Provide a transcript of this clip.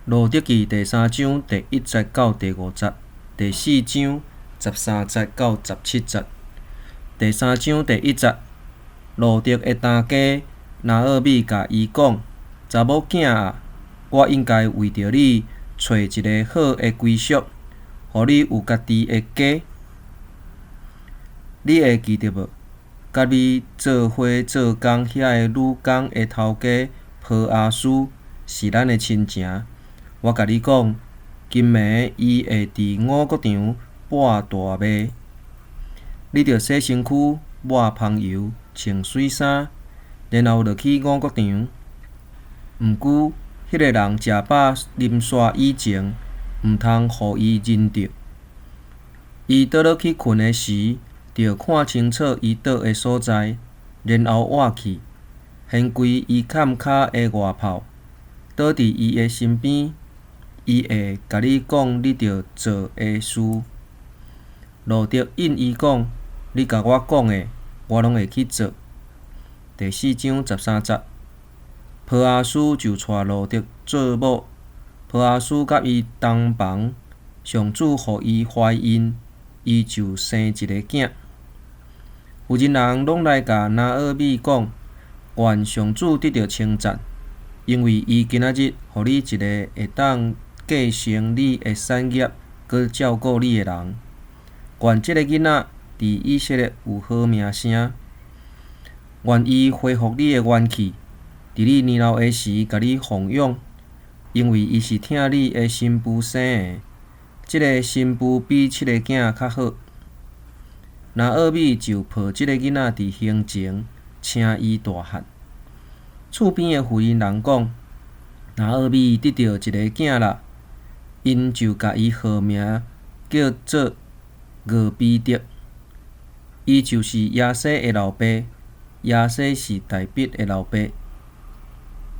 路德记第3章第1节到第5节，第4章13节到17节。第3章第1节，路德的大家拿俄米甲伊讲：查某囝啊，我应该为着你找一个好的归宿，互你有家己的家。你会记得无？甲你做伙做工遐个女工的头家波阿斯是咱的亲情。我甲你讲，今暝伊会伫五谷场擘大卖。你着洗身躯，抹芳油，穿水衫，然后就去五谷场。毋过，迄个人食饱啉煞以前，毋通互伊认着。伊倒落去困的时，着看清楚伊倒的所在，然后活去，掀开伊坎骹的外袍，倒伫伊的身边。伊会甲你讲你着做的事。路德应伊讲：你甲我讲的，我拢会去做。第4章13节，波阿斯就带路德做某。波阿斯甲伊同房，上主互伊怀孕，伊就生一个囝。妇人人拢来甲拿俄米讲：愿上主得到称赞，因为伊今仔日互你一个会当继承你的产业，佮照顾你的人。愿这个囡仔伫以色列有好名声。愿伊恢复你的元气，伫你年老的时甲你奉养，因为伊是听你的新妇生的。这个新妇比7个囝较好。拿俄米就抱这个囡仔伫胸前，请伊大汉。厝边的妇人人讲：拿俄米得到一个囝啦。因就甲伊号名叫做俄比德，伊就是亚西的老爸。亚西是大毕的老爸。